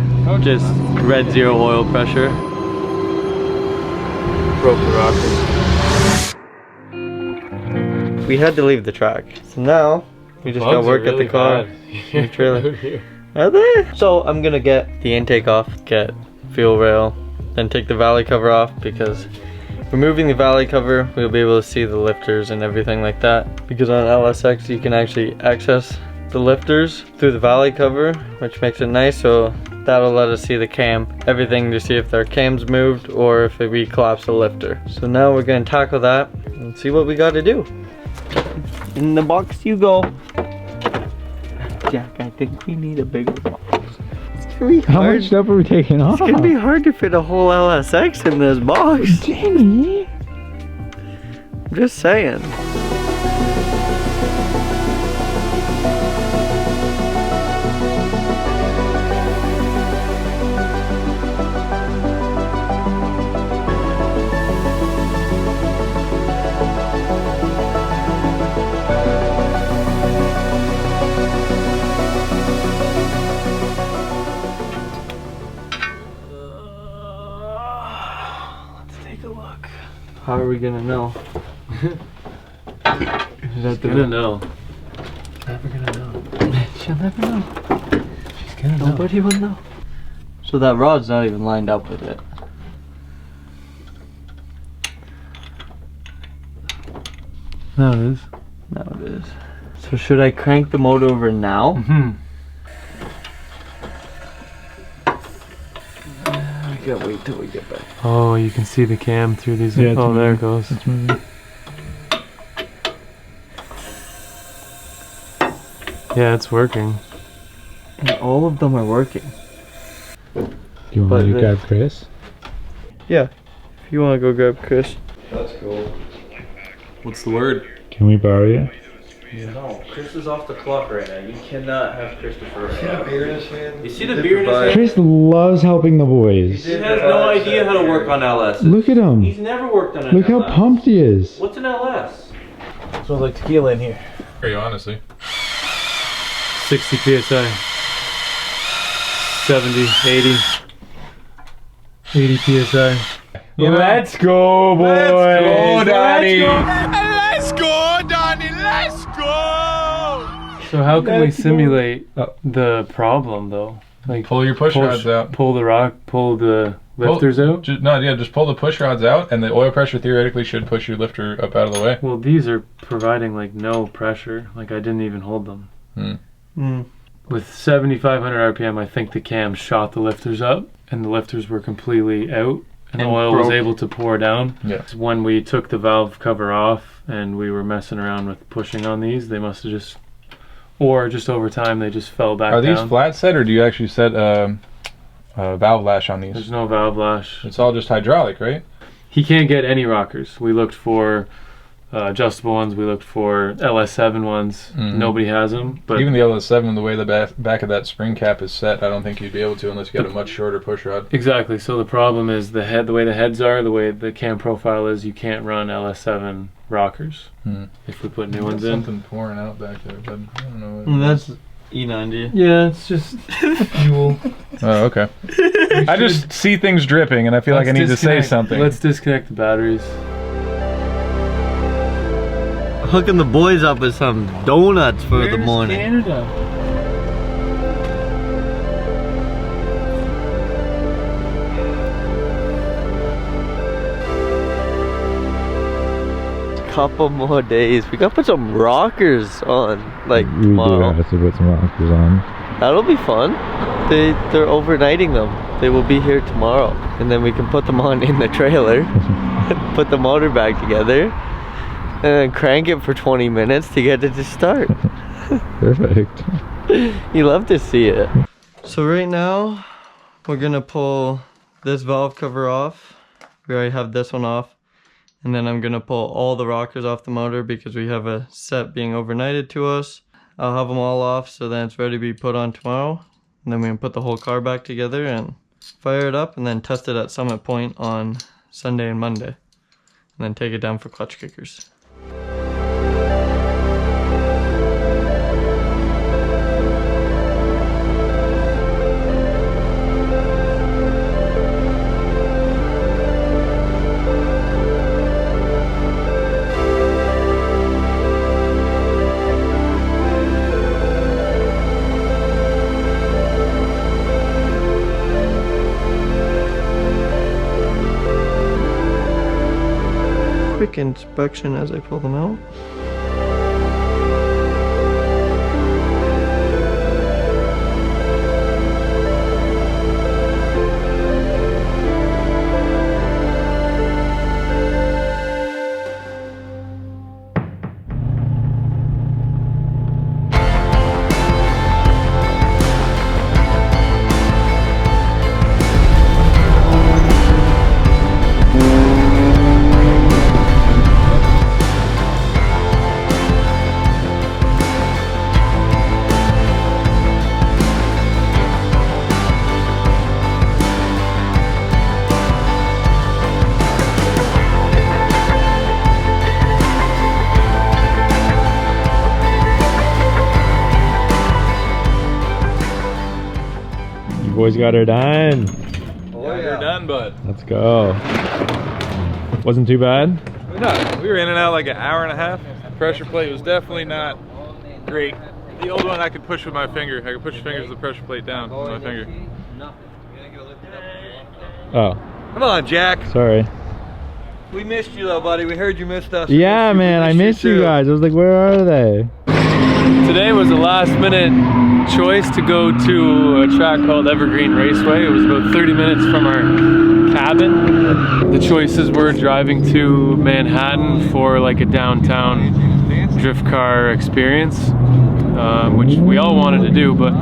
car, just red zero oil pressure. Broke the rockers. We had to leave the track, so now we just gotta work at the car. The trailer. Are they? So I'm gonna get the intake off, get fuel rail, then take the valley cover off, because removing the valley cover, we'll be able to see the lifters and everything like that. Because on LSX, you can actually access the lifters through the valley cover, which makes it nice. So that'll let us see the cam, everything to see if their cam's moved or if we collapse the lifter. So now we're gonna tackle that and see what we gotta do. In the box you go. Jack, I think we need a bigger box. It's gonna be hard. How much stuff are we taking off? It's gonna be hard to fit a whole LSX in this box. Jamie! I'm just saying. How are we gonna know? She's gonna know. Never gonna know. She'll never know. She's gonna know. Nobody will know. So that rod's not even lined up with it. No, it is. No, it is. So should I crank the motor over now? Mm-hmm. I gotta wait till we get back. Oh, you can see the cam through these. Yeah, oh, there it goes. It's moving. Yeah, it's working. And all of them are working. Do you want me to grab Chris? Yeah. If you wanna go grab Chris. That's cool. What's the word? Can we borrow you? No, Chris is off the clock right now. You cannot have Christopher. See the beer in his hand? You see the beer in his hand? Chris loves helping the boys. He has no idea how to work on LS. Look at him. He's never worked on an Look LS. how pumped he is. What's an LS? Smells like tequila in here. Are you honestly? 60 psi. 70, 80. 80 psi. Let's go, boys. Let's go, Donnie. Let's go, Donnie. Let's go. So how can we simulate the problem though? Like Pull your push rods out. Pull the lifters out? Just pull the push rods out, and the oil pressure theoretically should push your lifter up out of the way. Well, these are providing like no pressure. Like I didn't even hold them. With 7,500 RPM, I think the cam shot the lifters up, and the lifters were completely out, and the oil was able to pour down. Yeah. So when we took the valve cover off and we were messing around with pushing on these, they must have just, or just over time, they just fell back down. Are these flat set, or do you actually set a valve lash on these? There's no valve lash. It's all just hydraulic, right? He can't get any rockers. We looked for adjustable ones. We looked for LS7 ones. Nobody has them. But even the LS7, the way the back of that spring cap is set, I don't think you'd be able to unless you got a much shorter push rod. Exactly. So the problem is the way the heads are, the way the cam profile is. You can't run LS7 rockers if we put new ones in. Something pouring out back there, but I don't know. What That's E90. Yeah, it's just fuel. Oh, okay. I just see things dripping, and I feel like I need to say something. Let's disconnect the batteries. Hooking the boys up with some donuts for the morning. Canada? Couple more days. We gotta put some rockers on, like We do tomorrow. have to put some rockers on. That'll be fun. They're overnighting them. They will be here tomorrow, and then we can put them on in the trailer, put the motor back together, and then crank it for 20 minutes to get it to start. Perfect. You love to see it. So right now, we're gonna pull this valve cover off. We already have this one off. And then I'm gonna pull all the rockers off the motor because we have a set being overnighted to us. I'll have them all off so then it's ready to be put on tomorrow. And then we can put the whole car back together and fire it up and then test it at Summit Point on Sunday and Monday. And then take it down for clutch kickers. inspection as I pull them out. Boys got her done. Oh, yeah, you're done, bud. Let's go. Wasn't too bad? No, we were in and out like an hour and a half. Pressure plate was definitely not great. The old one I could push with my finger. I could push fingers the pressure plate down with my finger. Oh, Come on, Jack. sorry. We missed you though, buddy. We heard you missed us. Yeah, man, I missed you guys. I was like, where are they? Today was a last minute choice to go to a track called Evergreen Raceway. It was about 30 minutes from our cabin. The choices were driving to Manhattan for like a downtown drift car experience, which we all wanted to do, but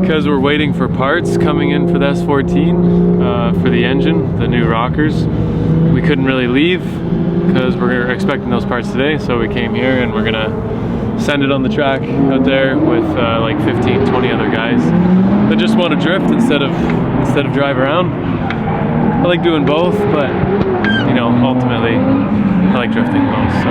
because we're waiting for parts coming in for the S14 for the engine, the new rockers, we couldn't really leave because we're expecting those parts today. So we came here and we're gonna send it on the track out there with like 15, 20 other guys that just want to drift instead of drive around. I like doing both, but you know, ultimately I like drifting most. So.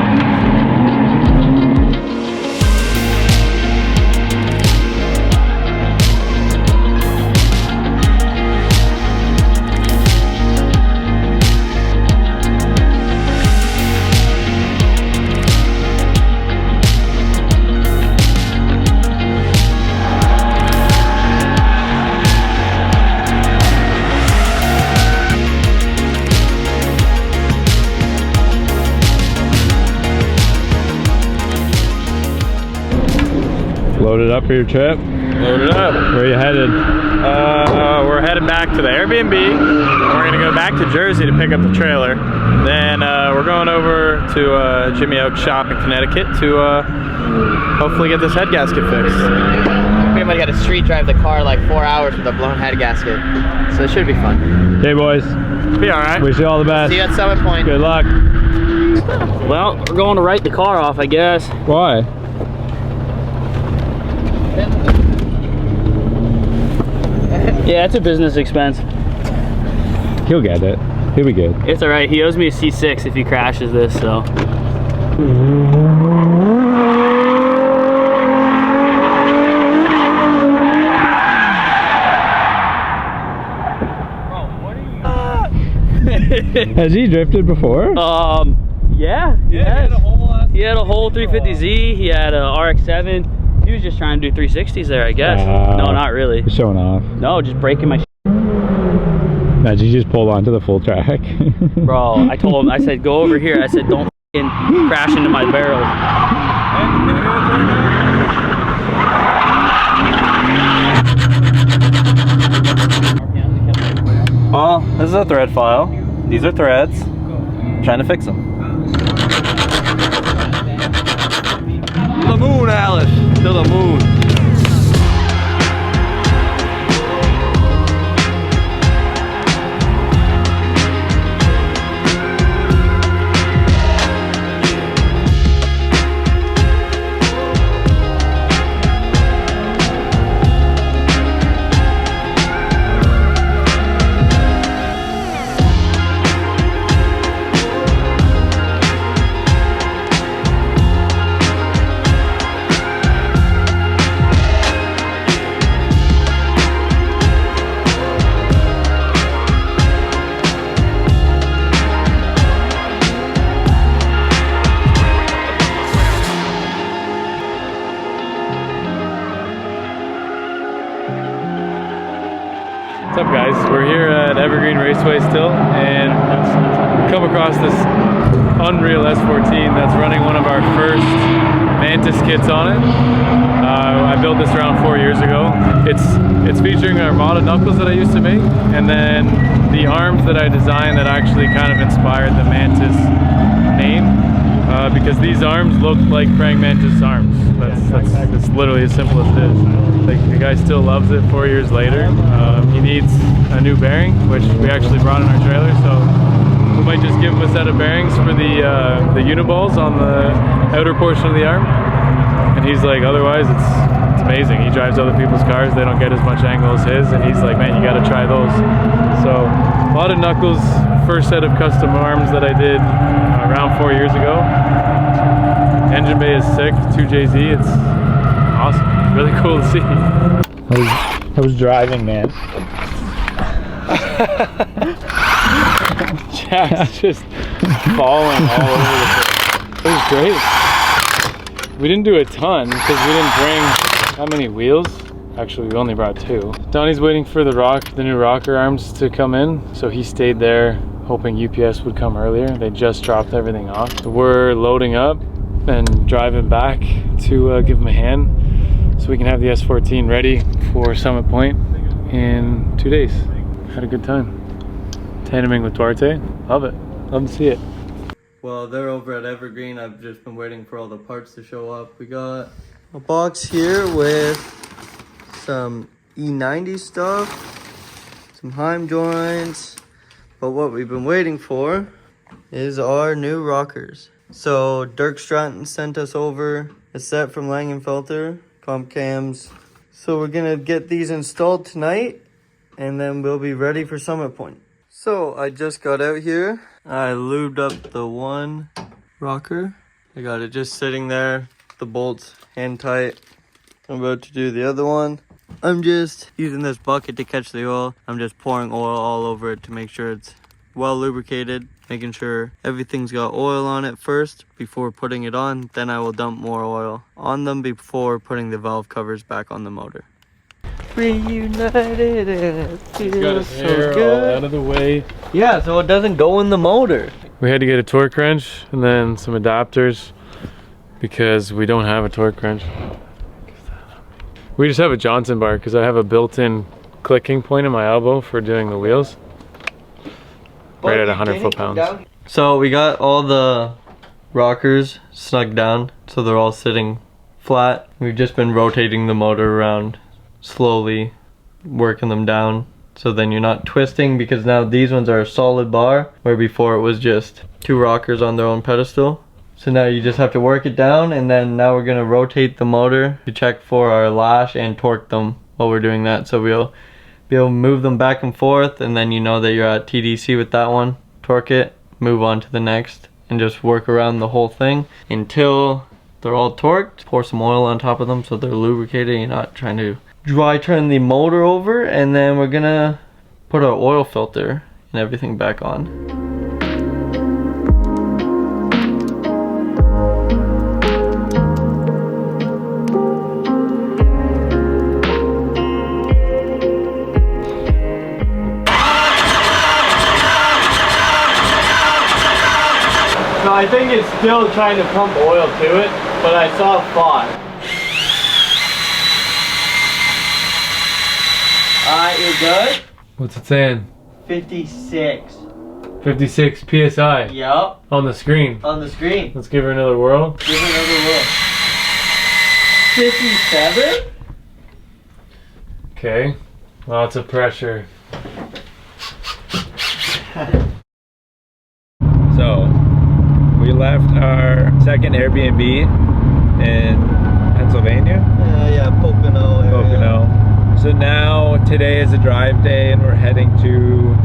Loaded up for your trip? Loaded up. Where are you headed? We're headed back to the Airbnb. We're gonna go back to Jersey to pick up the trailer. Then we're going over to Jimmy Oak's shop in Connecticut to hopefully get this head gasket fixed. Pretty much got to street drive the car like 4 hours with a blown head gasket, so it should be fun. Hey boys, Be all right. wish you all the best. See you at Summit Point. Good luck. Well, we're going to write the car off, I guess. Why? Yeah, it's a business expense. He'll get it. He'll be good. It's all right. He owes me a C6 if he crashes this, so. Has he drifted before? Yeah. He had a whole 350Z. He had a RX-7. He was just trying to do 360s there, I guess. No, not really. He's showing off. No, just breaking my Imagine you just pulled onto the full track. Bro, I told him, I said, go over here. I said, don't f***ing crash into my barrels. Oh, this is a thread file. These are threads. I'm trying to fix them. To the moon, Alice. To the moon. What's up, guys? We're here at Evergreen Raceway still, and come across this unreal S14 that's running one of our first Mantis kits on it. I built this around 4 years ago. It's featuring Armada knuckles that I used to make, and then the arms that I designed that actually kind of inspired the Mantis name, because these arms look like praying mantis arms. It's literally as simple as it is. Like, the guy still loves it 4 years later. He needs a new bearing, which we actually brought in our trailer, so we might just give him a set of bearings for the uniballs on the outer portion of the arm. And he's like, otherwise it's amazing. He drives other people's cars, they don't get as much angle as his, and he's like, man, you gotta try those. So a lot of knuckles, first set of custom arms that I did around 4 years ago. Engine bay is sick, 2JZ, it's awesome. It's really cool to see. I was driving, man. Jack's just falling all over the place. It was great. We didn't do a ton because we didn't bring that many wheels. Actually, we only brought 2. Donnie's waiting for the new rocker arms to come in, so he stayed there hoping UPS would come earlier. They just dropped everything off. We're loading up and driving back to give him a hand so we can have the S14 ready for Summit Point in 2 days. Had a good time. Tandeming with Duarte. Love it. Love to see it. Well, they're over at Evergreen. I've just been waiting for all the parts to show up. We got a box here with some E90 stuff, some Heim joints, but what we've been waiting for is our new rockers. So Dirk Stratton sent us over a set from Langenfelter, comp cams. So we're gonna get these installed tonight, and then we'll be ready for Summit Point. So I just got out here. I lubed up the one rocker. I got it just sitting there, the bolts hand tight. I'm about to do the other one. I'm just using this bucket to catch the oil. I'm just pouring oil all over it to make sure it's well lubricated, making sure everything's got oil on it first before putting it on. Then I will dump more oil on them before putting the valve covers back on the motor. Reunited, it feels so good. All out of the way. Yeah, so it doesn't go in the motor. We had to get a torque wrench and then some adapters because we don't have a torque wrench. We just have a Johnson bar because I have a built-in clicking point in my elbow for doing the wheels. Right at 100 foot-pounds. So we got all the rockers snug down so they're all sitting flat. We've just been rotating the motor around, slowly working them down, so then you're not twisting, because now these ones are a solid bar where before it was just 2 rockers on their own pedestal. So now you just have to work it down, and then now we're gonna rotate the motor to check for our lash and torque them while we're doing that. So we'll be able to move them back and forth, and then you know that you're at TDC with that one. Torque it, move on to the next, and just work around the whole thing until they're all torqued. Pour some oil on top of them so they're lubricated. You're not trying to dry turn the motor over, and then we're gonna put our oil filter and everything back on. So I think it's still trying to pump oil to it, but I saw 5. Alright, you're good? What's it saying? 56. 56 PSI. Yup. On the screen. On the screen. Let's give her another whirl. Give it another whirl. 57? Okay. Lots of pressure. So, we left our second Airbnb in Pennsylvania. Yeah, Pocono area. Pocono. So now, today is a drive day and we're heading to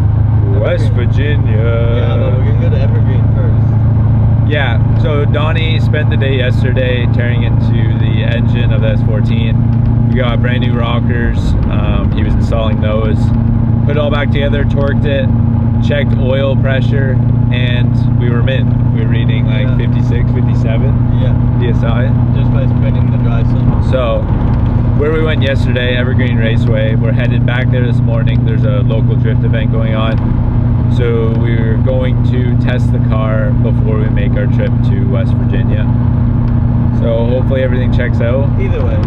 West Virginia. Yeah, but we're gonna go to Evergreen first. Yeah, so Donnie spent the day yesterday tearing into the engine of the S14. We got brand new rockers. He was installing those. Put it all back together, torqued it, checked oil pressure, and we were mint. We were reading like 56, 57 PSI. Just by spinning the drive cycle. So, where we went yesterday, Evergreen Raceway, we're headed back there this morning. There's a local drift event going on. So we're going to test the car before we make our trip to West Virginia. So hopefully everything checks out. Either way,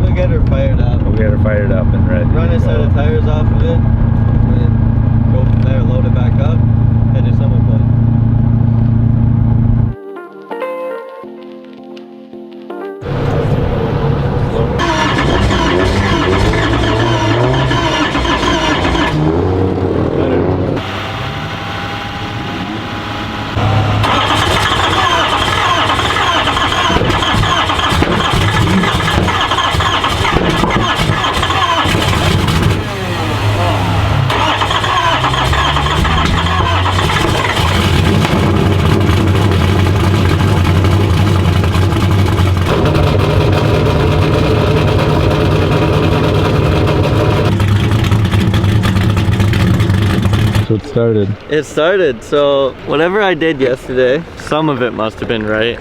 we'll get her fired up. We'll get her fired up and ready. Run a set of tires off of it, and then go from there, load it back up, head to Summit Point. So it started. It started, so whatever I did yesterday, some of it must have been right.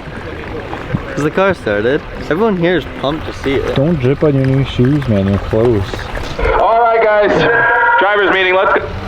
Because the car started. Everyone here is pumped to see it. Don't drip on your new shoes, man. You're close. All right, guys. Drivers meeting. Let's go.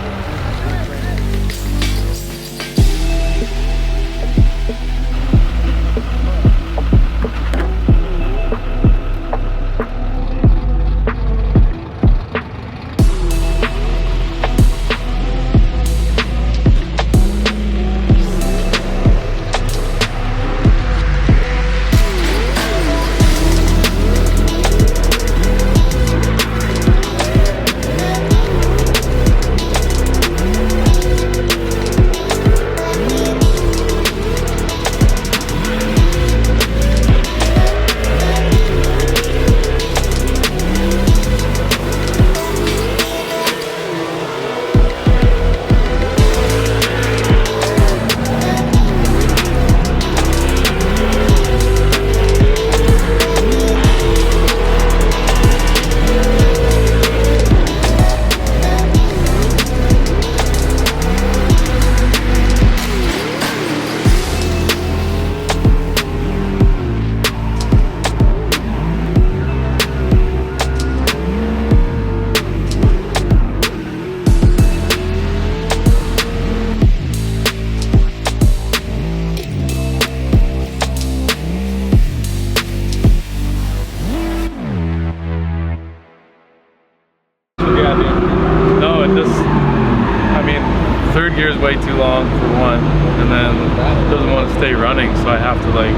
third gear is way too long for one, and then it doesn't want to stay running, so I have to like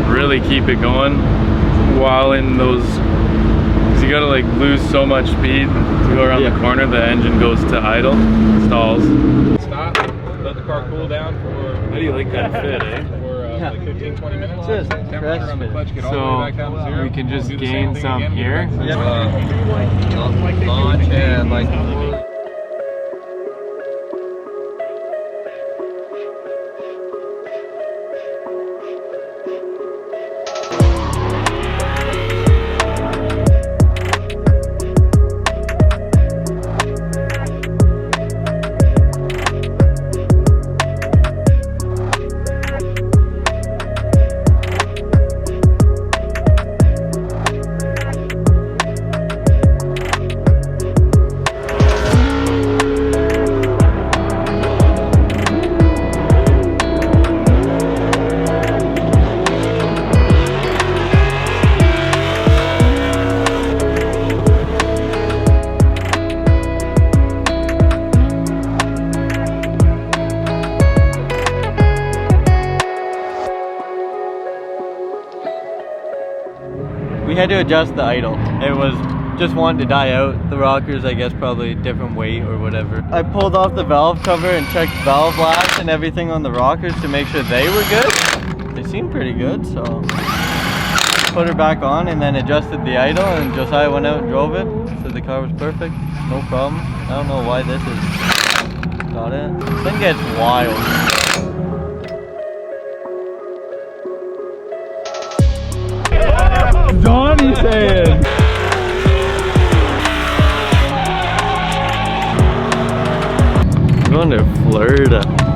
really keep it going while in those, because you gotta like lose so much speed to go around the corner, the engine goes to idle, stalls. Stop, let the car cool down for, How do you like that fit, eh? like 15-20 minutes. Just Temperature on the clutch, get all the way back down to So zero. we can just Do the gain same thing some again, here. get back to Launch and like we had to adjust the idle. It was just wanting to die out. The rockers, I guess, probably different weight or whatever. I pulled off the valve cover and checked valve last and everything on the rockers to make sure they were good. They seemed pretty good, so put her back on and then adjusted the idle, and Josiah went out and drove it. Said the car was perfect, no problem. I don't know why this is got it. This thing gets wild. Donnie saying. I'm going to Florida.